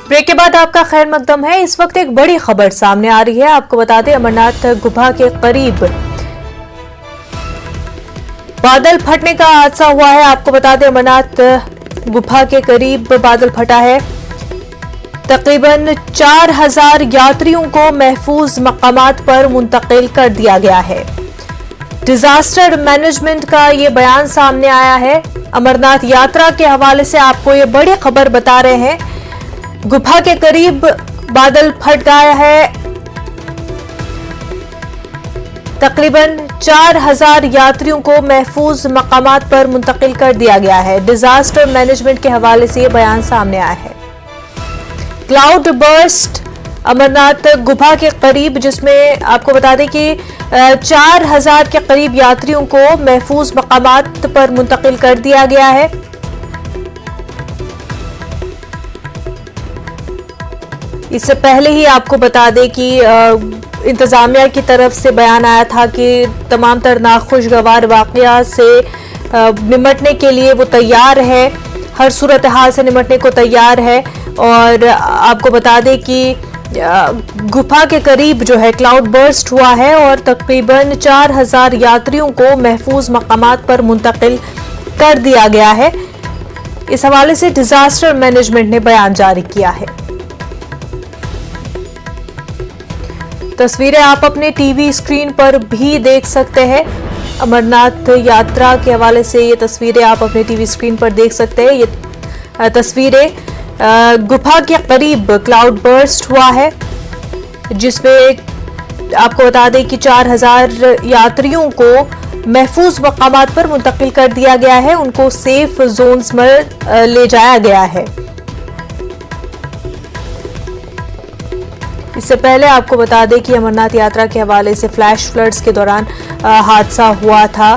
Break के बाद आपका खैर मकदम है। इस वक्त एक बड़ी खबर सामने आ रही है। आपको बता दें, अमरनाथ गुफा के करीब बादल फटने का हादसा हुआ है। आपको बता दें, अमरनाथ गुफा के करीब बादल फटा है। तकरीबन 4000 यात्रियों को महफूज मकामात पर मुंतकिल कर दिया गया है। डिजास्टर मैनेजमेंट का ये बयान सामने आया है। अमरनाथ यात्रा के हवाले से आपको ये बड़ी खबर बता रहे हैं। गुफा के करीब बादल फट गया है। तकरीबन 4000 यात्रियों को महफूज मकामात पर मुंतकिल कर दिया गया है। डिजास्टर मैनेजमेंट के हवाले से ये बयान सामने आया है। क्लाउड बर्स्ट अमरनाथ गुफा के करीब, जिसमें आपको बता दें कि 4000 के करीब यात्रियों को महफूज मकामात पर मुंतकिल कर दिया गया है। इससे पहले ही आपको बता दें कि इंतजामिया की तरफ से बयान आया था कि तमाम तर नाखुशगवार वाकया से निमटने के लिए वो तैयार है, हर सूरत हाल से निमटने को तैयार है। और आपको बता दें कि गुफा के करीब जो है क्लाउड बर्स्ट हुआ है और तकरीबन 4000 यात्रियों को महफूज मकामात पर मुंतकिल कर दिया गया है। इस हवाले से डिजास्टर मैनेजमेंट ने बयान जारी किया है। तस्वीरें आप अपने टीवी स्क्रीन पर भी देख सकते हैं। अमरनाथ यात्रा के हवाले से ये तस्वीरें आप अपने टीवी स्क्रीन पर देख सकते हैं। ये तस्वीरें गुफा के करीब क्लाउड बर्स्ट हुआ है, जिसमें आपको बता दें कि 4000 यात्रियों को महफूज मकामात पर मुंतकिल कर दिया गया है। उनको सेफ जोन्स में ले जाया गया है। इससे पहले आपको बता दें कि अमरनाथ यात्रा के हवाले से फ्लैश फ्लड्स के दौरान हादसा हुआ था।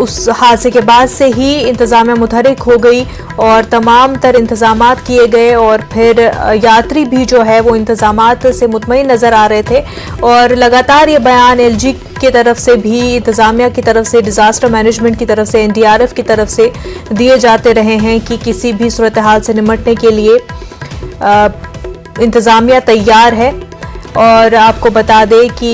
उस हादसे के बाद से ही इंतजामिया मुतहरिक हो गई और तमाम तर इंतजामात किए गए और फिर यात्री भी जो है वो इंतजामात से मुतमईन नजर आ रहे थे। और लगातार ये बयान एलजी की तरफ से भी, इंतजामिया की तरफ से, डिजास्टर मैनेजमेंट की तरफ से, एनडीआरएफ की तरफ से दिए जाते रहे हैं कि किसी भी सूरत हाल से निमटने के लिए इंतजामिया तैयार है। और आपको बता दें कि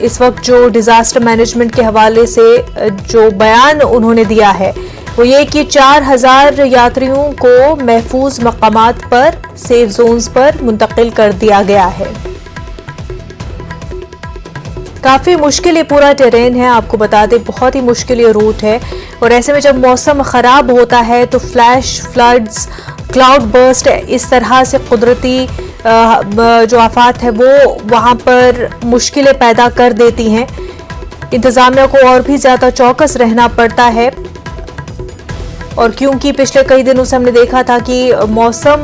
इस वक्त जो डिजास्टर मैनेजमेंट के हवाले से जो बयान उन्होंने दिया है वो ये कि 4000 यात्रियों को महफूज मकामात पर, सेफ जोन्स पर मुंतकिल कर दिया गया है। काफी मुश्किल ये पूरा टेरेन है। आपको बता दें, बहुत ही मुश्किल ये रूट है। और ऐसे में जब मौसम खराब होता है तो फ्लैश फ्लड्स, क्लाउड बर्स्ट, इस तरह से कुदरती जो आफात है वो वहां पर मुश्किलें पैदा कर देती हैं। इंतजामिया को और भी ज्यादा चौकस रहना पड़ता है। और क्योंकि पिछले कई दिनों से हमने देखा था कि मौसम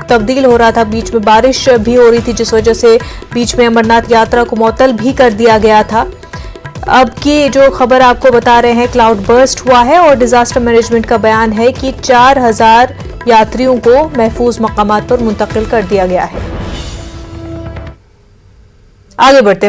तब्दील हो रहा था, बीच में बारिश भी हो रही थी, जिस वजह से बीच में अमरनाथ यात्रा को मुअत्तल भी कर दिया गया था। अब की जो खबर आपको बता रहे हैं, क्लाउड बर्स्ट हुआ है और डिजास्टर मैनेजमेंट का बयान है कि 4000 यात्रियों को महफूज मकामात पर मुंतकिल कर दिया गया है। आगे बढ़ते